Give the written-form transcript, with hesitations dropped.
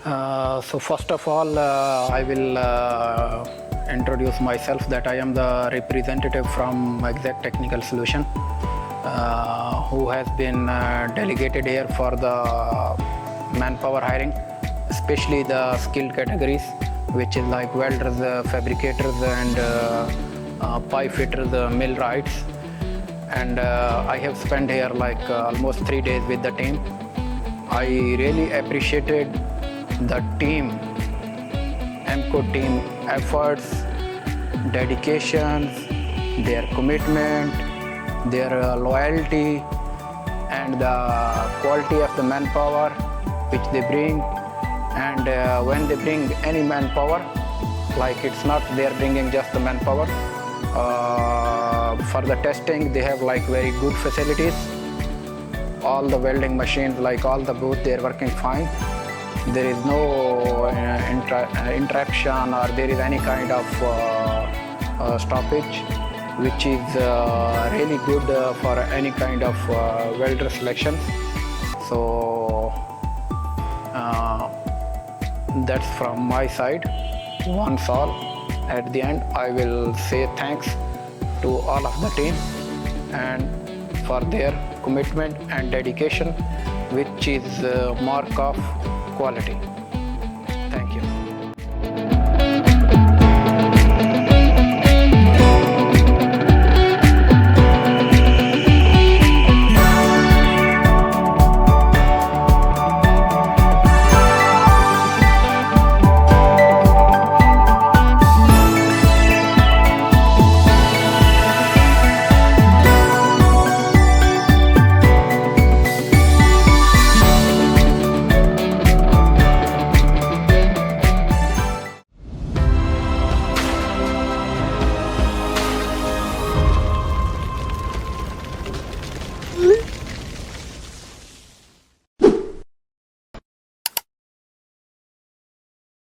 So first of all, I will introduce myself that I am the representative from Exact Technical Solution, who has been delegated here for the manpower hiring, especially the skilled categories, which is like welders, fabricators, and pipe fitters, millwrights. And I have spent here like almost 3 days with the team. I really appreciated the team, AMCO team efforts, dedications, their commitment, their loyalty, and the quality of the manpower which they bring. And when they bring any manpower, like it's not they're bringing just the manpower. For the testing, they have like very good facilities. All the welding machines, like all the booth, they're working fine. There is no interruption or there is any kind of stoppage, which is really good for any kind of welder selection. So that's from my side. Once all, at the end, I will say thanks to all of the team and for their commitment and dedication, which is a mark of quality.